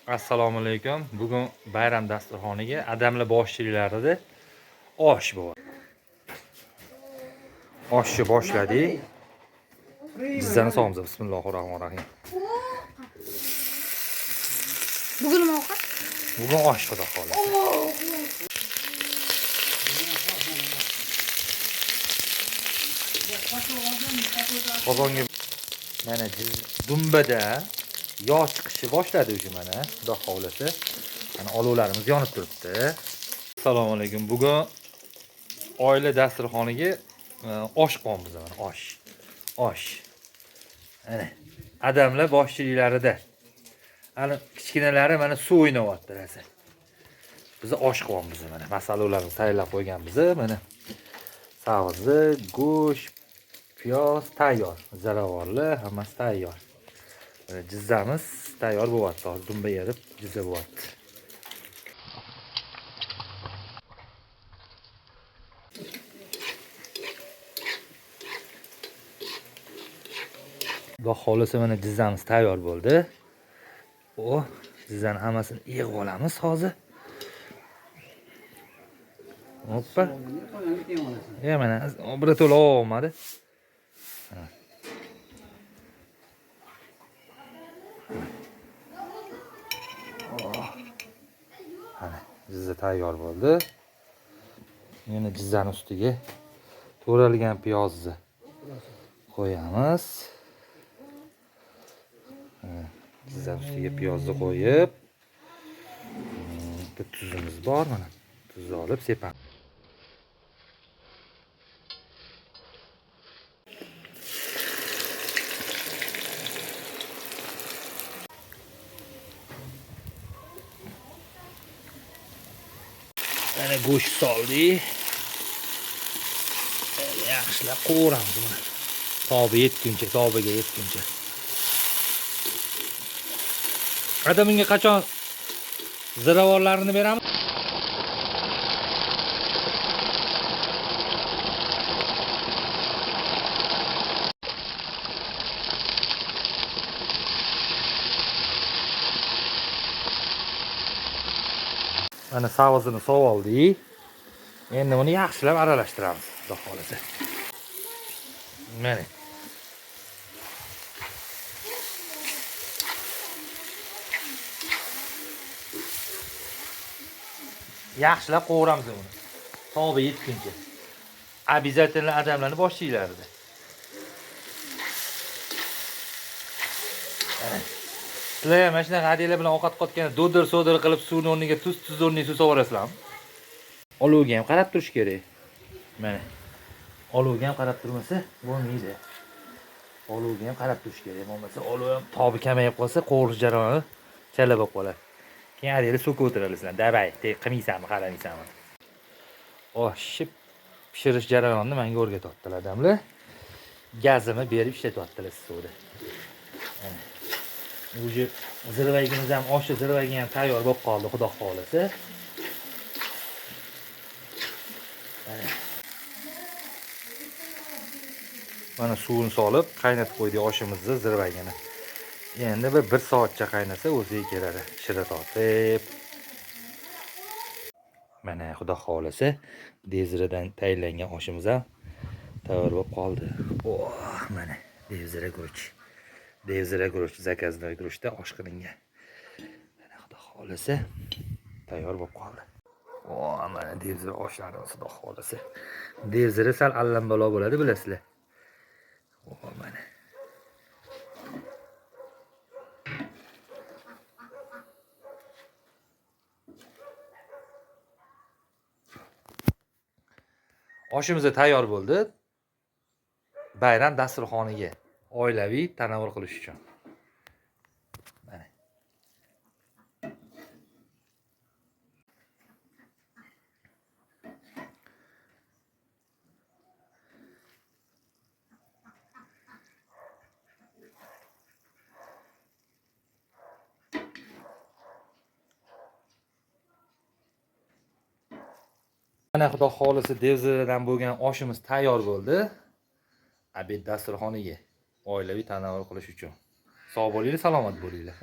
Assalomu alaykum. Bugun bayram dasturxoniga adamli boshchiliklarida osh bor. Oshni boshladik. Jizzani solamiz. Bismillahirrohmanirrohim. Bugun nima ovqat? Bugun osh xudo xolasa. Qozonga mana dumbada yog' chiqishi boshladi уже mana xudo xolasa. Mana olovlarimiz yonib turibdi. Assalomu alaykum. Bugun oila dasturxoniga osh qo'yamiz mana osh. Osh. Mana adamlar boshchiliklarida. Ana kichkinalari mana suv o'ynayapti rasa. Biz osh qo'yamiz mana. Masalalarni tayyorlab qo'yganmiz mana. Sabzi, go'sht, piyoz tayyor. Ziravorli hammasi tayyor. Jizzamiz tayyor bo'lyapti. Hozir dumba yerib jizza bo'lyapti. Xudo xolasa mana jizzamiz tayyor bo'ldi. Jizzani hammasini yig'ib olamiz hozir. Hoppa. Mana bir to'la olmadi. Mana jizza tayyor bo'ldi. Yana jizzani ustiga to'ralgan piyozni qo'yamiz. Jizzani ustiga piyozni qo'yib, bir tuzimiz bor mana. Tuzni olib sepamiz. Mana go'sht soldik. Yaxshilab qovuramiz buni. Tobiga yetguncha. Adamingga qachon ziravorlarini beramiz? Mana savozini sov oldik. Endi buni yaxshilab aralashtiramiz, xudo xolasa. Mana. Yaxshilab qovuramiz buni. Tobi yetguncha. Обязательно adamlarni boshchilarida. Sizlar ham mana shunaqa hadiylar bilan ovqat qotgan, do'dir-so'dir qilib suvni o'rniga tuz o'rniga suv so'rasizlarmi? Olovga ham qarab turish kerak. Mana. Olovga ham qarab turmasa bo'lmaydi. Olovga ham qarab turish kerak. Bo'lmasa olov ham tobi kamayib qolsa, qovurish jarayoni chala bo'lib qoladi. Keyin hadiylar so'kib o'tirasizlar. Dabay, qilmaysanmi, qaramaysanmi? Oshib pishirish jarayonini menga o'rgatyaptilar adamlar. Gazini berib ishlatyaptilar suvda. Уже zirvaygimiz ham oshni zirvaygi ham tayyor bo'lib qoldi, xudo xolasa. Mana suvini solib qaynatib qo'ydik oshimizni zirvaygini. Endi bir soatcha qaynasa o'ziga keladi, shira tortib. Mana xudo xolasa devziradan tayyorlangan oshimiz ham tayyor bo'lib qoldi. Mana devzira guruch. Devzira guruch, zakaznoy guruchda osh qilingan. Mana xudo xolasa tayyor bo'lib qoldi. Mana devzira oshlarimiz xudo xolasa. Devzira sal allambalo bo'ladi, bilasizlar. Mana. Oshimiz tayyor bo'ldi. Bayram dasturxoniga oilaviy tanovul qilish uchun. Mana. Mana xudo xolisa devziradan bo'lgan oshimiz tayyor bo'ldi. Obed dasturxoniga oilaviy tanovul qilish uchun. Sog' bo'linglar, salomat bo'linglar.